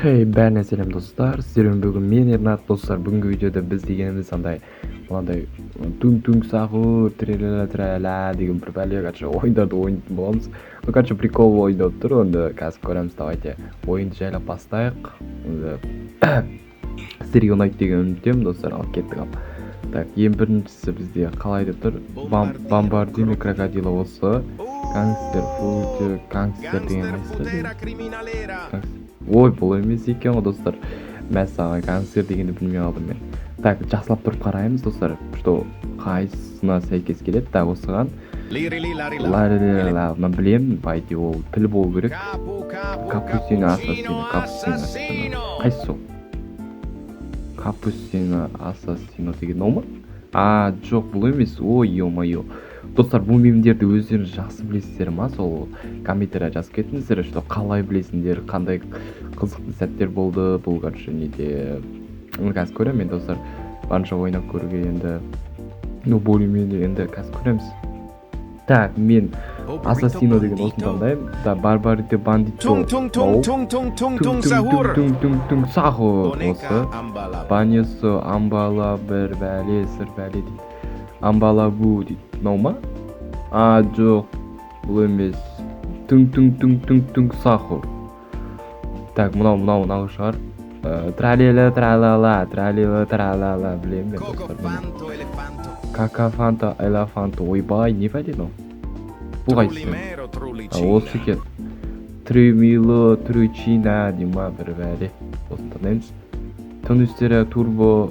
Hey, бәріне сәлем достар, сіздермен бүгін мен Ернат достар. Бүгінгі видеода біз дегеніміз мынандай түң сағыр трәлә деген бір бәле ойындарды ойнайтын боламыз. Прикол ойнап тұр, онда қазір көреміз. Давайте ойынды жайлап бастайық. Сіздерге ұнайды деген үміттемін достар, ал кеттік ал. Так, ең біріншісі бізде қалай деп тұр? Бомбардино крокодило осы. Гангстер деген ой, бұл емес екен ғой достар. Мәссаған гангстер дегенді білмей қалдым мен. Так, жақсылап тұрып қараймыз достар, что қайсысына сәйкес келеді. Так, осыған мен білемін, байде ол тіл болу керек. Капустино ассасино. Қайсы сол? Капустино ассасино деген ол ма? Жоқ, бұл емес. Ой, ё-моё. Достар, бұл мемдерді өздеріңіз жақсы білесіздер ма? Сол комментария жазып кетіңіздер, что қалай білесіңдер, қандай қызықты сәттер болды, бұл неде. Қазір көремін мен достар, барынша ойнап көруге енді, более-менее енді қазір көреміз. Так, мен ассасино деген осын таңдаймын. Да, барбарите бандито. Сахур осы. Баньосы амбала бір бәле сыр бәле дейді. Амбалабу дейді. Мынау ма? Жоқ, бұл емес. Сахур. Так, мынау шығар. Тралила білемін мен достар. Какафанто элефанто. Ойбай, не бәле мынау? Бұл қайсы? Осы екен. Тремило тручина дейма бір бәле. Осын таңдаймыз. Тонустера турбо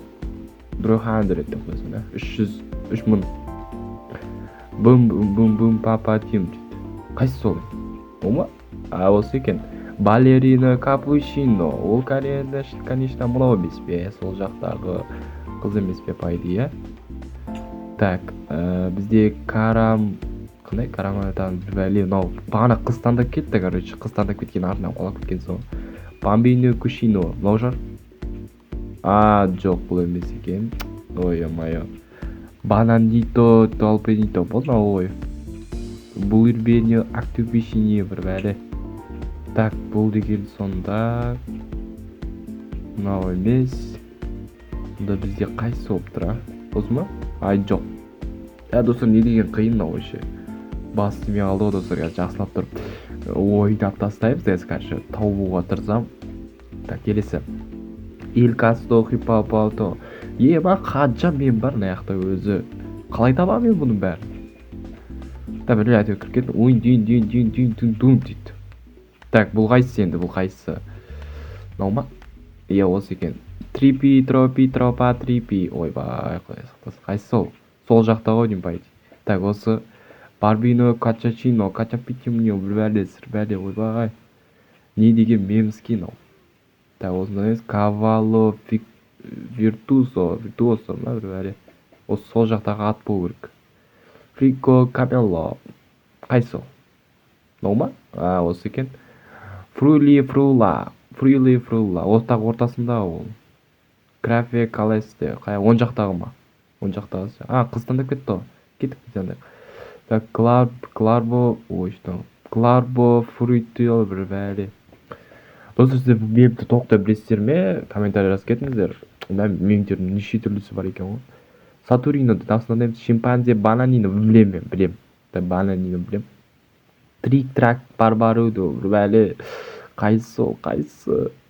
300 деп қойсын. 300 бум папа тим дейді. Қайсы сол? Ол ма? Осы екен. Балерина капучино. Ол конечно мынау емес пе? Сол жақтағы қыз емес пе пайды, иә? Так, бізде қандай караматан бір бәле, мынау бағана қыз таңдап кетті, короче. Қыз таңдап кеткен артынан қалап кеткен соң. Бамбино кушино. Мынау жар? Жоқ, бұл емес екен. Ой-ой-ой. Бананито толпенито. Бұл мынау ой. Булырбенio активишине бір бәле. Так, бұл деген сонда мынау емес. Бұнда бізде қайсы болып тұр, осы ма? Жоқ. Достар, не деген қиын мынау вообще. Басты мен қалды ғой достар, жақсылап тұрып ойнап тастаймыз. Қазір тауып отырсам. Так, келесі. Il Casto Hippopoto. Ема қанша мен бар наяқта өзі. Қалай табам мен бұның бәрін? Да, біле әйтеу кірген. Ойын дүйін дейді. Так, бұл қайсы енді, бұл қайсы? Мынау ма? Осы екен. Трипи. Ойбай, қайсы сол? Сол жақта ғой деймін байды. Так, осы Барбино качачино, качапитимнио, бір бәле, ойбай. Не деген мемске мынау? Так, осында емес, кавало виртуозо, ма бір бәле. Осы сол жақтағы ат болу керек. Фрико камело. Қайсы сол? Мынау ма? Осы екен. Фрули фрула. Остағы ортасында ол. Крафе калесте. Он жақтағы ма? Он жақтағы. Қыз таңдап кетті ғой. Кеттік таңдап. Так, кларбо. Кларбо фруитил бір бәле. Достар, сіздер бұл мемді тоқта білесіздер ме? Комментарий жазып кетіңіздер. Мемдердің неше түрлісі бар екен ғой. Сатурино дейді. Шимпанзе бананино білем. Бананино білем. Трик-трак барбарудо бір бәле. Қайсы?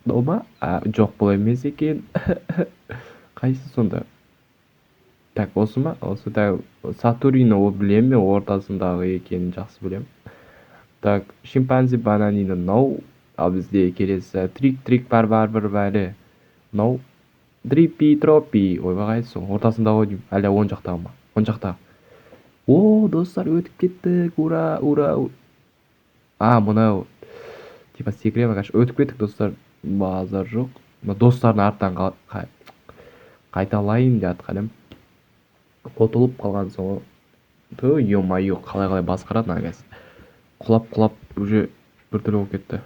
Дома? Жоқ, бұл емес екен. Қайсы сонда? Так, осы ма? Осы да Сатурино ол білем мен, ортасындағы екенін жақсы білем. Так, шимпанзе бананино мынау. Ал бізде келесі трик барбар бір бәле. Мынау тропи. Ойбай, қайсы сол? Ортасындағы ғой деймін. Әлі он жақтағы ма? Он жақтағы. Достар, өтіп кеттік. Ура. Мынау типа секрет, өтіп кеттік достар. Базар жоқ. Достардың артынан қайталайын деп атқаным. Қотылып қалған соң. Ё-моё, қалай басқарады нағыз. Құлап уже біртүрлі болып кетті.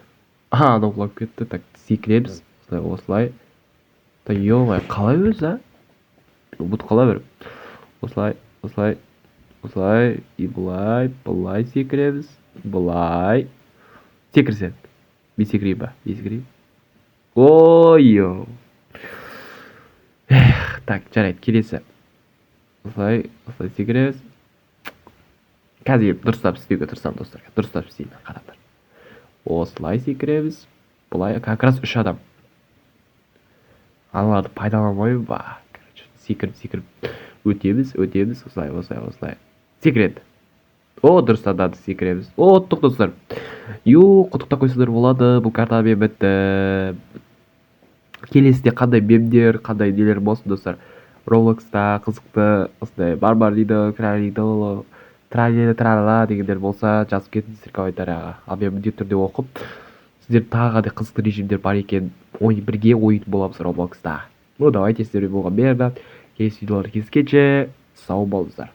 Анау құлап кетті. Так, секіреміз. Осылай. Ё-моё, қалай өзі, Бұт қала беріп. Осылай. И бұлай секіреміз. Бұлай. Секірсен. Мен секірейін ба? Ой. Так, жарайды, келесі. Осылай секіреміз. Қазір дұрыстап істеуге тырысамын, достар. Дұрыстап істеймін, қараңдар. Осылай секіреміз. Бұлай, как раз 3 адам. Аналарды пайдаланбай ба. Секіріп өтеміз. Осылай. Секіреді. О, дұрыстады, секіреміз. О, достар. Құттықтап қойсаңдар болады. Бұл картамен бітті. Келесіде қандай мемдер, қандай нелер болсын, достар. Robloxта қызықты осындай бар дейді, тралала дегендер болса жазып кетіңіздер комментарияға. Ал мен міндетті түрде оқып, сіздер тағы да қызықты режимдер бар екен, бірге ойын боламыз Robloxта. Давайте сіздермен болған мерді. Келесі видеолар кездескенше сау болыңыздар.